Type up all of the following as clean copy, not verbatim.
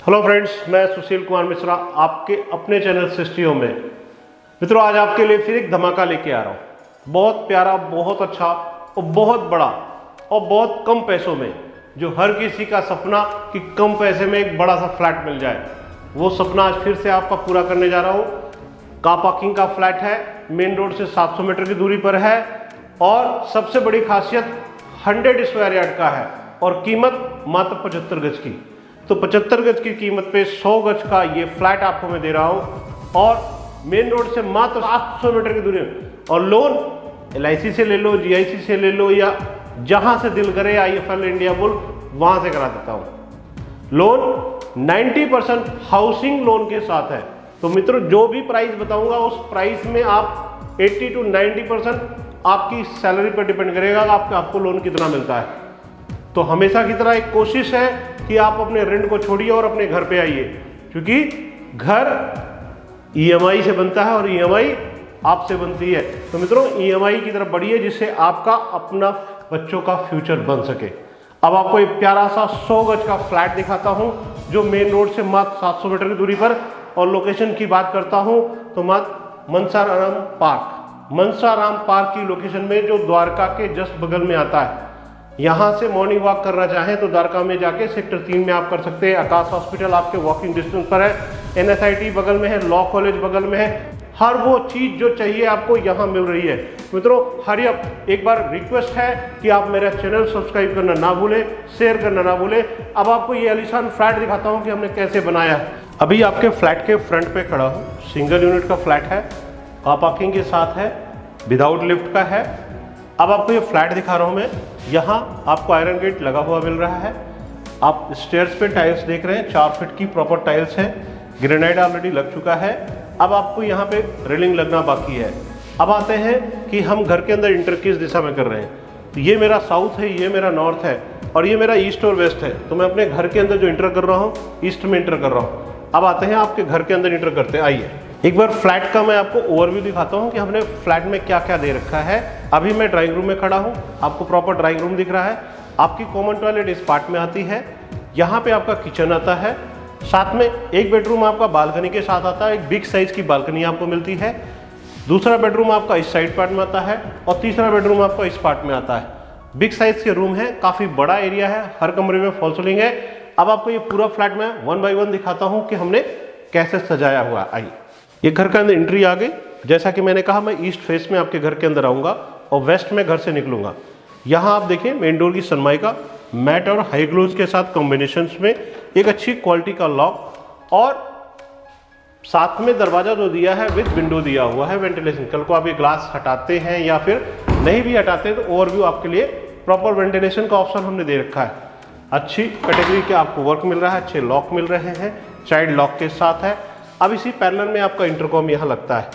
Hello friends, मैं सुशील कुमार मिश्रा आपके अपने चैनल सिस्टियो में। मित्रों, आज आपके लिए फिर एक धमाका लेके आ रहा हूँ। बहुत प्यारा, बहुत अच्छा और बहुत बड़ा और बहुत कम पैसों में, जो हर किसी का सपना कि कम पैसे में एक बड़ा सा फ्लैट मिल जाए, वो सपना आज फिर से आपका पूरा करने जा रहा हूँ। कार पार्किंग का फ्लैट है, मेन रोड से 700 मीटर की दूरी पर है और सबसे बड़ी खासियत 100 स्क्वायर यार्ड का है और कीमत मात्र 75 गज की। तो 75 गज की कीमत पे 100 गज का ये फ्लैट आपको मैं दे रहा हूँ और मेन रोड से मात्र 700 मीटर की दूरी में। और लोन LIC से ले लो, GIC से ले लो या जहां से दिल करे IFL इंडिया बुल वहां से करा देता हूँ। लोन 90% हाउसिंग लोन के साथ है। तो मित्रों, जो भी प्राइस बताऊंगा उस प्राइस में आप 80 to 90% आपकी सैलरी पर डिपेंड करेगा आपको लोन कितना मिलता है। तो हमेशा की तरह एक कोशिश है कि आप अपने रेंट को छोड़िए और अपने घर पे आइए, क्योंकि घर EMI से बनता है और EMI आपसे बनती है। तो मित्रों, EMI की तरफ बढ़िए जिससे आपका अपना बच्चों का फ्यूचर बन सके। अब आपको एक प्यारा सा 100 गज का फ्लैट दिखाता हूं जो मेन रोड से मात्र 700 मीटर की दूरी पर। और लोकेशन की बात करता हूं तो मात्र मनसाराम पार्क की लोकेशन में, जो द्वारका के जस्ट बगल में आता है। यहाँ से मॉर्निंग वॉक करना चाहें तो द्वारका में जाके सेक्टर 3 में आप कर सकते हैं। आकाश हॉस्पिटल आपके वॉकिंग डिस्टेंस पर है, NSIT बगल में है, लॉ कॉलेज बगल में है। हर वो चीज़ जो चाहिए आपको यहाँ मिल रही है। मित्रों, हरी अप, एक बार रिक्वेस्ट है कि आप मेरा चैनल सब्सक्राइब करना ना भूलें, शेयर करना ना भूलें। अब आपको ये आलीशान फ्लैट दिखाता हूँ कि हमने कैसे बनाया है। अभी आपके फ्लैट के फ्रंट पे खड़ा हूँ। सिंगल यूनिट का फ्लैट है, कार पार्किंग के साथ है, विदाउट लिफ्ट का है। अब आपको ये फ्लैट दिखा रहा हूँ मैं। यहाँ आपको आयरन गेट लगा हुआ मिल रहा है। आप स्टेयर्स पे टाइल्स देख रहे हैं, 4 फीट की प्रॉपर टाइल्स है। ग्रेनाइट ऑलरेडी लग चुका है। अब आपको यहाँ पे रेलिंग लगना बाकी है। अब आते हैं कि हम घर के अंदर इंटर किस दिशा में कर रहे हैं। तो ये मेरा साउथ है, ये मेरा नॉर्थ है और ये मेरा ईस्ट और वेस्ट है। तो मैं अपने घर के अंदर जो इंटर कर रहा हूँ, ईस्ट में इंटर कर रहा हूँ। अब आते हैं आपके घर के अंदर इंटर करते हैं। आइए एक बार फ्लैट का मैं आपको ओवरव्यू दिखाता हूँ कि हमने फ्लैट में क्या क्या दे रखा है। अभी मैं ड्राइंग रूम में खड़ा हूँ, आपको प्रॉपर ड्राइंग रूम दिख रहा है। आपकी कॉमन टॉयलेट इस पार्ट में आती है। यहाँ पे आपका किचन आता है, साथ में एक बेडरूम आपका बालकनी के साथ आता है। एक बिग साइज की बालकनी आपको मिलती है। दूसरा बेडरूम आपका इस साइड पार्ट में आता है और तीसरा बेडरूम आपका इस पार्ट में आता है। बिग साइज के रूम है, काफ़ी बड़ा एरिया है, हर कमरे में फॉल सीलिंग है। अब आपको ये पूरा फ्लैट में 1 by 1 दिखाता हूँ कि हमने कैसे सजाया हुआ। आइए, ये घर के अंदर एंट्री आ गई। जैसा कि मैंने कहा, मैं ईस्ट फेस में आपके घर के अंदर आऊँगा और वेस्ट में घर से निकलूँगा। यहाँ आप देखिए मेन डोर की सनमाइका मैट और हाई ग्लोज के साथ कॉम्बिनेशन में एक अच्छी क्वालिटी का लॉक और साथ में दरवाजा जो दिया है विद विंडो दिया हुआ है वेंटिलेशन। कल को आप ये ग्लास हटाते हैं या फिर नहीं भी हटाते हैं तो ओवरव्यू आपके लिए प्रॉपर वेंटिलेशन का ऑप्शन हमने दे रखा है। अच्छी कैटेगरी के आपको वर्क मिल रहा है, अच्छे लॉक मिल रहे हैं, चाइल्ड लॉक के साथ है। अब इसी पैरेलल में आपका इंटरकॉम यहाँ लगता है।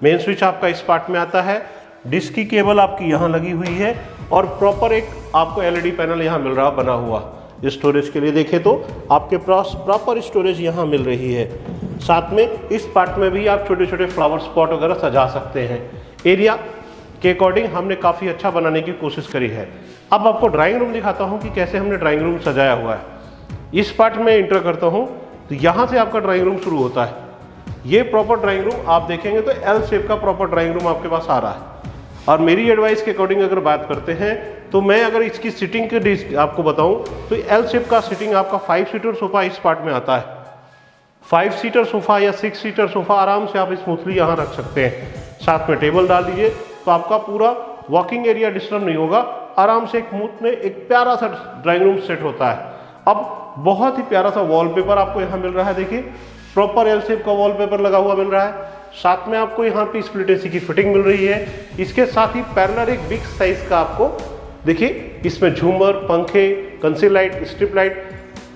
मेन स्विच आपका इस पार्ट में आता है। डिश की केबल आपकी यहाँ लगी हुई है और प्रॉपर एक आपको LED पैनल यहाँ मिल रहा बना हुआ। स्टोरेज के लिए देखें तो आपके पास प्रॉपर स्टोरेज यहाँ मिल रही है। साथ में इस पार्ट में भी आप छोटे छोटे फ्लावर स्पॉट वगैरह सजा सकते हैं। एरिया के अकॉर्डिंग हमने काफ़ी अच्छा बनाने की कोशिश करी है। अब आपको ड्राइंग रूम दिखाता हूँ कि कैसे हमने ड्राइंग रूम सजाया हुआ है। इस पार्ट में इंटर करता हूँ तो यहाँ से आपका ड्राइंग रूम शुरू होता है। ये प्रॉपर ड्राइंग रूम आप देखेंगे तो L शेप का प्रॉपर ड्राइंग रूम आपके पास आ रहा है। और मेरी एडवाइस के अकॉर्डिंग अगर बात करते हैं तो मैं अगर इसकी सिटिंग के आपको बताऊं तो L शेप का सिटिंग आपका 5 सीटर सोफा इस पार्ट में आता है। 5 सीटर सोफा या 6 सीटर सोफा आराम से आप स्मूथली यहाँ रख सकते हैं। साथ में टेबल डाल दीजिए तो आपका पूरा वॉकिंग एरिया डिस्टर्ब नहीं होगा। आराम से एक मुफ्त में एक प्यारा सा ड्राइंग रूम सेट होता है। अब बहुत ही प्यारा सा वॉलपेपर आपको यहाँ मिल रहा है। देखिए प्रॉपर L शेप का वॉलपेपर लगा हुआ मिल रहा है। साथ में आपको यहाँ पे स्प्लिट AC की फिटिंग मिल रही है। इसके साथ ही पैरेलल एक बिग साइज का आपको देखिए इसमें झूमर, पंखे, कंसील लाइट, स्ट्रिप लाइट,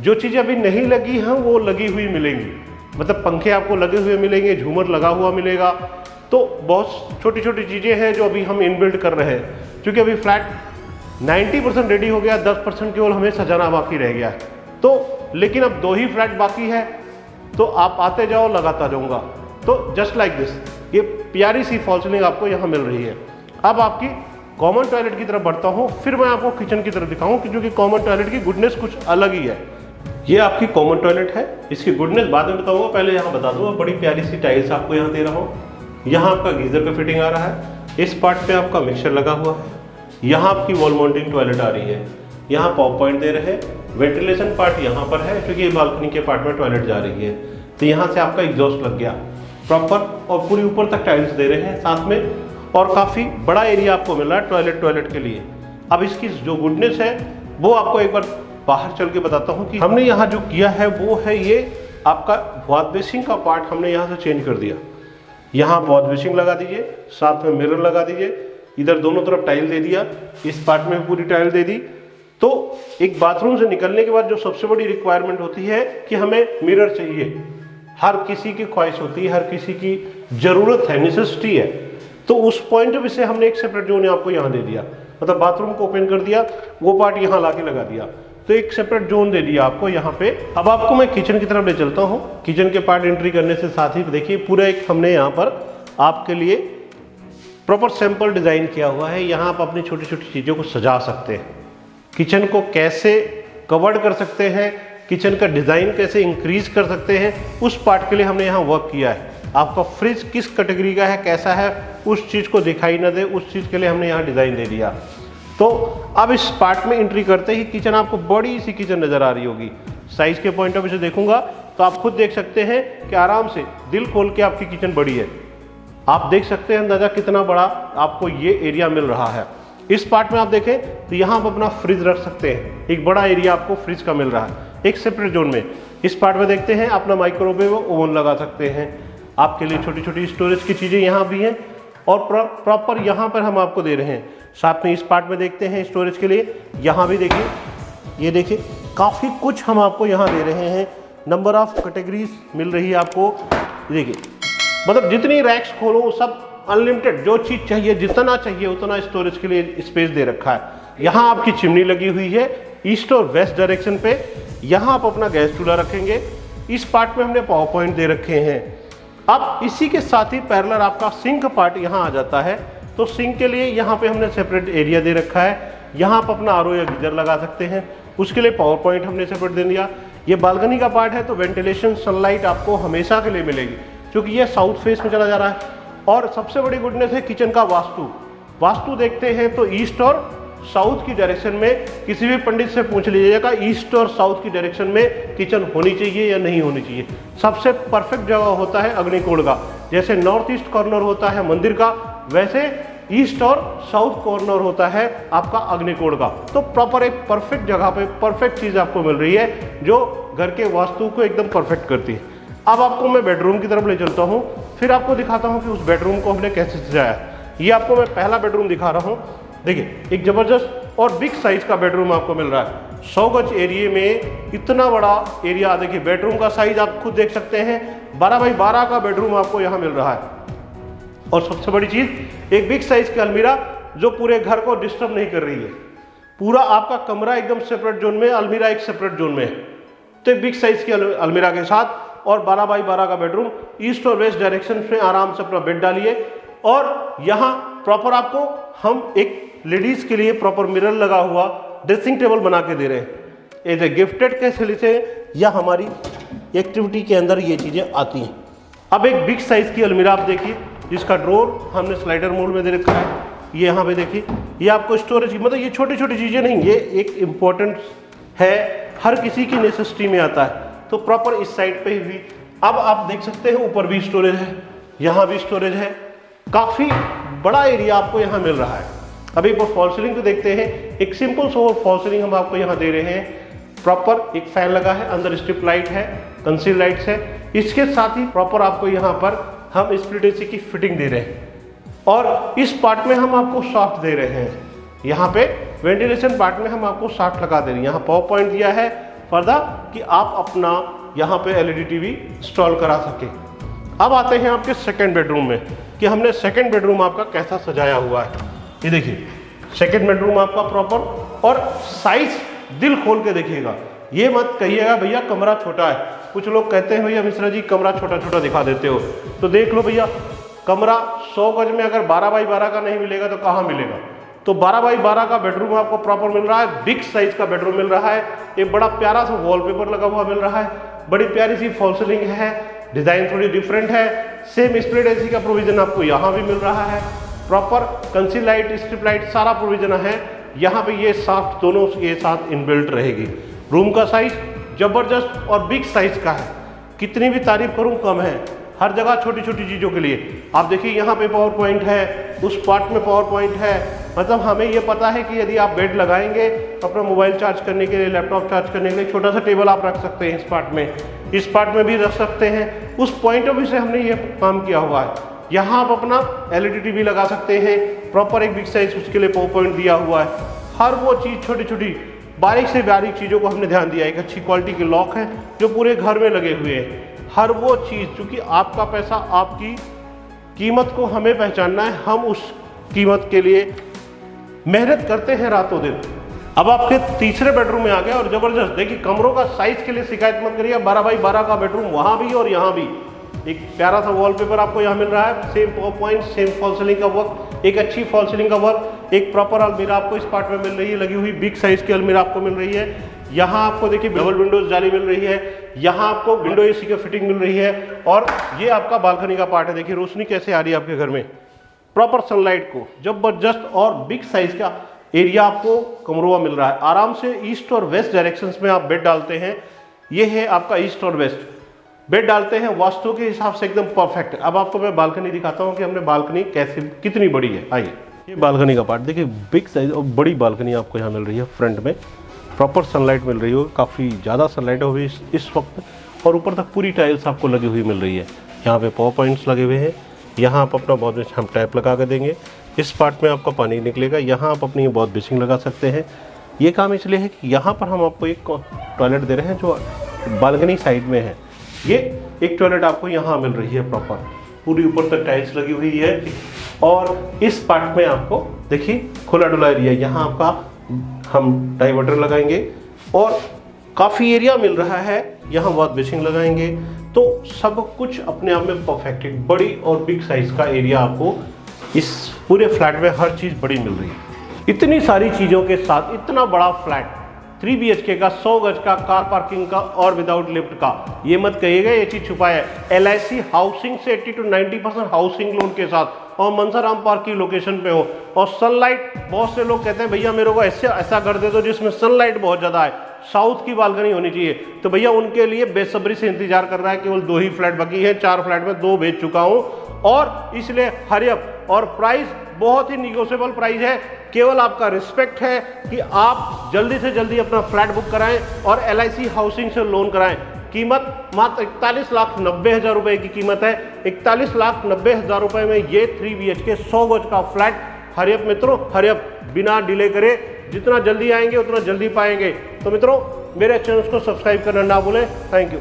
जो चीज़ें अभी नहीं लगी हैं वो लगी हुई मिलेंगी। मतलब पंखे आपको लगे हुए मिलेंगे, झूमर लगा हुआ मिलेगा। तो बहुत छोटी छोटी चीज़ें हैं जो अभी हम इनबिल्ड कर रहे हैं, क्योंकि अभी फ्लैट 90% रेडी हो गया, 10% केवल हमें सजाना बाकी रह गया है। तो लेकिन अब 2 ही फ्लैट बाकी है, तो आप आते जाओ लगाता जाऊंगा। तो जस्ट लाइक दिस ये प्यारी सी फॉल सीलिंग आपको यहाँ मिल रही है। अब आपकी कॉमन टॉयलेट की तरफ बढ़ता हूँ, फिर मैं आपको किचन की तरफ दिखाऊँ कि जो कि कॉमन टॉयलेट की गुडनेस कुछ अलग ही है। ये आपकी कॉमन टॉयलेट है। इसकी गुडनेस बाद में बताऊंगा, पहले यहाँ बता दूंगा, बड़ी प्यारी सी टाइल्स आपको यहाँ दे रहा हूँ। यहाँ आपका गीजर का फिटिंग आ रहा है। इस पार्ट पे आपका मिक्सर लगा हुआ है। यहाँ आपकी वॉल माउंटिंग टॉयलेट आ रही है। यहाँ पॉप पॉइंट दे रहे हैं। वेंटिलेशन पार्ट यहाँ पर है क्योंकि ये बालकनी के पार्ट में टॉयलेट जा रही है, तो यहाँ से आपका एग्जॉस्ट लग गया प्रॉपर, और पूरी ऊपर तक टाइल्स दे रहे हैं साथ में, और काफ़ी बड़ा एरिया आपको मिल रहा है टॉयलेट के लिए। अब इसकी जो गुडनेस है वो आपको एक बार बाहर चल के बताता हूँ कि हमने यहाँ जो किया है वो है ये आपका वॉश बेसिंग का पार्ट हमने यहाँ से चेंज कर दिया। यहाँ वॉश बेसिंग लगा दीजिए, साथ में मिरर लगा दीजिए, इधर दोनों तरफ टाइल दे दिया, इस पार्ट में पूरी टाइल दे दी। तो एक बाथरूम से निकलने के बाद जो सबसे बड़ी रिक्वायरमेंट होती है कि हमें मिरर चाहिए, हर किसी की ख्वाहिश होती है, हर किसी की ज़रूरत है, नेसेसिटी है। तो उस पॉइंट ऑफ व्यू से हमने एक सेपरेट जोन आपको यहाँ दे दिया, मतलब बाथरूम को ओपन कर दिया, वो पार्ट यहाँ ला के लगा दिया, तो एक सेपरेट जोन दे दिया आपको यहाँ पे। अब आपको मैं किचन की तरफ ले चलता हूँ। किचन के पार्ट एंट्री करने से साथ ही देखिए पूरा एक हमने यहाँ पर आपके लिए प्रॉपर सैंपल डिज़ाइन किया हुआ है। यहाँ आप अपनी छोटी छोटी चीज़ों को सजा सकते हैं, किचन को कैसे कवर्ड कर सकते हैं, किचन का डिज़ाइन कैसे इंक्रीज कर सकते हैं, उस पार्ट के लिए हमने यहाँ वर्क किया है। आपका फ्रिज किस कैटेगरी का है, कैसा है, उस चीज़ को दिखाई ना दे, उस चीज़ के लिए हमने यहाँ डिज़ाइन दे दिया। तो अब इस पार्ट में एंट्री करते ही किचन आपको बड़ी सी किचन नज़र आ रही होगी। साइज़ के पॉइंट ऑफ व्यू से देखूंगा तो आप खुद देख सकते हैं कि आराम से दिल खोल के आपकी किचन बड़ी है। आप देख सकते हैं अंदाज़ा कितना बड़ा आपको ये एरिया मिल रहा है। इस पार्ट में आप देखें तो यहाँ आप अपना फ्रिज रख सकते हैं, एक बड़ा एरिया आपको फ्रिज का मिल रहा है एक सेपरेट जोन में। इस पार्ट में देखते हैं अपना माइक्रोवेव ओवन लगा सकते हैं, आपके लिए छोटी छोटी स्टोरेज की चीज़ें यहाँ भी हैं, और प्रॉपर यहाँ पर हम आपको दे रहे हैं। साथ में इस पार्ट में देखते हैं स्टोरेज के लिए, यहाँ भी देखिए, ये देखिए काफ़ी कुछ हम आपको यहाँ दे रहे हैं। नंबर ऑफ कैटेगरीज मिल रही है आपको, देखिए मतलब जितनी रैक्स खोलो सब अनलिमिटेड, जो चीज़ चाहिए जितना चाहिए उतना स्टोरेज के लिए स्पेस दे रखा है। यहाँ आपकी चिमनी लगी हुई है ईस्ट और वेस्ट डायरेक्शन पे, यहाँ आप अपना गैस चूल्हा रखेंगे। इस पार्ट में हमने पावर पॉइंट दे रखे हैं। अब इसी के साथ ही पैरेलल आपका सिंक पार्ट यहाँ आ जाता है, तो सिंक के लिए यहाँ पे हमने सेपरेट एरिया दे रखा है। यहाँ आप अपना आरओ या गीजर लगा सकते हैं, उसके लिए पावर पॉइंट हमने सेपरेट दे दिया। ये बालकनी का पार्ट है तो वेंटिलेशन सनलाइट आपको हमेशा के लिए मिलेगी क्योंकि ये साउथ फेस में चला जा रहा है। और सबसे बड़ी गुडनेस है किचन का वास्तु देखते हैं तो ईस्ट और साउथ की डायरेक्शन में, किसी भी पंडित से पूछ लीजिएगा ईस्ट और साउथ की डायरेक्शन में किचन होनी चाहिए या नहीं होनी चाहिए। सबसे परफेक्ट जगह होता है अग्निकोण का, जैसे नॉर्थ ईस्ट कॉर्नर होता है मंदिर का, वैसे ईस्ट और साउथ कॉर्नर होता है आपका अग्निकोण का। तो प्रॉपर एक परफेक्ट जगह पे परफेक्ट चीज़ आपको मिल रही है जो घर के वास्तु को एकदम परफेक्ट करती है। अब आपको मैं बेडरूम की तरफ ले चलता हूँ, फिर आपको दिखाता हूँ कि उस बेडरूम को हमने कैसे सजाया। ये आपको मैं पहला बेडरूम दिखा रहा हूँ। देखिए एक ज़बरदस्त और बिग साइज़ का बेडरूम आपको मिल रहा है। 100 गज एरिया में इतना बड़ा एरिया, देखिए बेडरूम का साइज आप खुद देख सकते हैं, 12 बाई 12 का बेडरूम आपको यहाँ मिल रहा है। और सबसे बड़ी चीज़ एक बिग साइज़ की अलमीरा जो पूरे घर को डिस्टर्ब नहीं कर रही है। पूरा आपका कमरा एकदम सेपरेट जोन में, अलमीरा एक सेपरेट जोन में है। तो एक बिग साइज़ की अलमीरा के साथ और 12 बाई 12 का बेडरूम, ईस्ट और वेस्ट डायरेक्शन में आराम से अपना बेड डालिए। और यहाँ प्रॉपर आपको हम एक लेडीज़ के लिए प्रॉपर मिरर लगा हुआ ड्रेसिंग टेबल बना के दे रहे हैं। एज ए गिफ्टेड कैसे लेते हैं या हमारी एक्टिविटी के अंदर ये चीज़ें आती हैं। अब एक बिग साइज़ की अलमीरा आप देखिए जिसका ड्रॉर हमने स्लाइडर मोड में दे रखा है। ये यहाँ पे देखिए, ये आपको स्टोरेज की, मतलब ये छोटी छोटी चीज़ें नहीं, ये एक इम्पॉर्टेंट है, हर किसी की नेसेसिटी में आता है। तो प्रॉपर इस साइड पे भी अब आप देख सकते हैं ऊपर भी स्टोरेज है, यहाँ भी स्टोरेज है, काफ़ी बड़ा एरिया आपको यहाँ मिल रहा है। अब एक बार फॉल सीलिंग को देखते हैं। एक सिंपल सो फॉल सीलिंग हम आपको यहाँ दे रहे हैं। प्रॉपर एक फैन लगा है, अंदर स्ट्रिप लाइट है, कंसील लाइट्स है। इसके साथ ही प्रॉपर आपको यहाँ पर हम स्प्लिट एसी की फिटिंग दे रहे हैं, और इस पार्ट में हम आपको शाफ्ट दे रहे हैं। यहाँ पे वेंटिलेशन पार्ट में हम आपको शाफ्ट लगा दे रहे हैं। यहाँ पावर पॉइंट दिया है फर्दा कि आप अपना यहाँ पे एलईडी टीवी इंस्टॉल करा सके। अब आते हैं आपके सेकंड बेडरूम में कि हमने सेकंड बेडरूम आपका कैसा सजाया हुआ है। ये देखिए सेकंड बेडरूम आपका प्रॉपर, और साइज दिल खोल के देखिएगा। ये मत कहिएगा भैया कमरा छोटा है। कुछ लोग कहते हैं भैया मिश्रा जी कमरा छोटा छोटा दिखा देते हो, तो देख लो भैया कमरा 100 गज में अगर 12 बाई 12 का नहीं मिलेगा तो कहाँ मिलेगा। तो 12x12 का बेडरूम आपको प्रॉपर मिल रहा है, बिग साइज का बेडरूम मिल रहा है। एक बड़ा प्यारा सा वॉलपेपर लगा हुआ मिल रहा है, बड़ी प्यारी सी फॉल सीलिंग है, डिजाइन थोड़ी डिफरेंट है। सेम स्प्लिट एसी का प्रोविजन आपको यहाँ भी मिल रहा है, proper conceal light, strip light सारा प्रोविजन है यहाँ पे। ये साथ दोनों के साथ इनबिल्ट रहेगी। रूम का साइज जबरदस्त और बिग साइज का है, कितनी भी तारीफ करूं कम है। हर जगह छोटी छोटी चीज़ों के लिए आप देखिए, यहाँ पे पावर पॉइंट है, उस पार्ट में पावर पॉइंट है। मतलब हमें ये पता है कि यदि आप बेड लगाएंगे अपना मोबाइल चार्ज करने के लिए, लैपटॉप चार्ज करने के लिए छोटा सा टेबल आप रख सकते हैं, इस पार्ट में भी रख सकते हैं। उस पॉइंट ऑफ व्यू से हमने ये काम किया हुआ है। यहाँ आप अपना LED टीवी लगा सकते हैं, प्रॉपर एक बिग साइज उसके लिए पावर पॉइंट दिया हुआ है। हर वो चीज़ छोटी छोटी बारीक से बारीक चीज़ों को हमने ध्यान दिया है। एक अच्छी क्वालिटी के लॉक हैं जो पूरे घर में लगे हुए हैं। हर वो चीज़, चूँकि आपका पैसा, आपकी कीमत को हमें पहचानना है, हम उस कीमत के लिए मेहनत करते हैं रातों दिन। अब आपके तीसरे बेडरूम में आ गया और जबरदस्त देखिए, कमरों का साइज के लिए शिकायत मत करिए। 12x12 का बेडरूम वहाँ भी और यहाँ भी। एक प्यारा सा वॉलपेपर आपको यहाँ मिल रहा है, same power point, same fall ceiling का वर्क, एक अच्छी फॉल सीलिंग का वर्क। एक प्रॉपर अलमीरा आपको इस पार्ट में मिल रही है, लगी हुई बिग साइज की अलमीरा आपको मिल रही है। यहाँ आपको देखिए डबल विंडोज जाली मिल रही है, यहाँ आपको विंडो एसी की फिटिंग मिल रही है। और ये आपका बालकनी का पार्ट है, देखिए रोशनी कैसे आ रही है आपके घर में, प्रॉपर सनलाइट को जबरदस्त और बिग साइज का एरिया आपको कमरों मिल रहा है। आराम से ईस्ट और वेस्ट डायरेक्शन में आप बेड डालते हैं। ये है आपका ईस्ट और वेस्ट बेड डालते हैं, वास्तु के हिसाब से एकदम परफेक्ट। अब आपको मैं बालकनी दिखाता हूँ कि हमने बालकनी कैसे, कितनी बड़ी है। आइए, ये बालकनी का पार्ट देखिए, बिग साइज और बड़ी बालकनी आपको यहाँ मिल रही है। फ्रंट में प्रॉपर सनलाइट मिल रही है, काफ़ी ज़्यादा सनलाइट हो गई इस वक्त, और ऊपर तक पूरी टाइल्स आपको लगी हुई मिल रही है। यहाँ पे पावर पॉइंट्स लगे हुए हैं। यहाँ आप अपना बहुत बेसिंग हम टैप लगा कर देंगे, इस पार्ट में आपका पानी निकलेगा। यहाँ आप अपनी बहुत बेसिंग लगा सकते हैं। ये काम इसलिए है कि यहाँ पर हम आपको एक टॉयलेट दे रहे हैं जो बालकनी साइड में है। ये एक टॉयलेट आपको यहाँ मिल रही है, प्रॉपर पूरी ऊपर तक टाइल्स लगी हुई है। और इस पार्ट में आपको देखिए खुला डुला एरिया, यहाँ आपका हम डाइवर्टर लगाएंगे और काफ़ी एरिया मिल रहा है। यहाँ बहुत बेसिंग लगाएंगे, तो सब कुछ अपने आप में परफेक्ट, एक बड़ी और बिग साइज का एरिया आपको इस पूरे फ्लैट में हर चीज़ बड़ी मिल रही है। इतनी सारी चीज़ों के साथ इतना बड़ा फ्लैट 3 BHK का, 100 गज का, कार पार्किंग का और विदाउट लिफ्ट का। ये मत कहिएगा ये चीज़ छुपा है। LIC हाउसिंग से 80 to 90% हाउसिंग लोन के साथ, और मनसाराम पार्क की लोकेशन पे हो, और सनलाइट। बहुत से लोग कहते हैं भैया मेरे को ऐसा कर दे दो जिसमें सनलाइट बहुत ज़्यादा है, साउथ की बालकनी होनी चाहिए। तो भैया उनके लिए बेसब्री से इंतजार कर रहा है। केवल 2 ही फ्लैट बाकी है, 4 फ्लैट में 2 बेच चुका हूँ, और इसलिए हरी अप। और प्राइस बहुत ही निगोशिएबल प्राइस है। केवल आपका रिस्पेक्ट है कि आप जल्दी से जल्दी अपना फ्लैट बुक कराएं और LIC हाउसिंग से लोन कराएं। कीमत मात्र 41,90,000 रुपये की कीमत है। 41,90,000 रुपये में ये 3 BHK 100 गज का फ्लैट। हरी अप मित्रों, हरी अप, बिना डिले करे। जितना जल्दी आएंगे उतना जल्दी पाएंगे। तो मित्रों, मेरे चैनल को सब्सक्राइब करना ना भूलें। Thank you.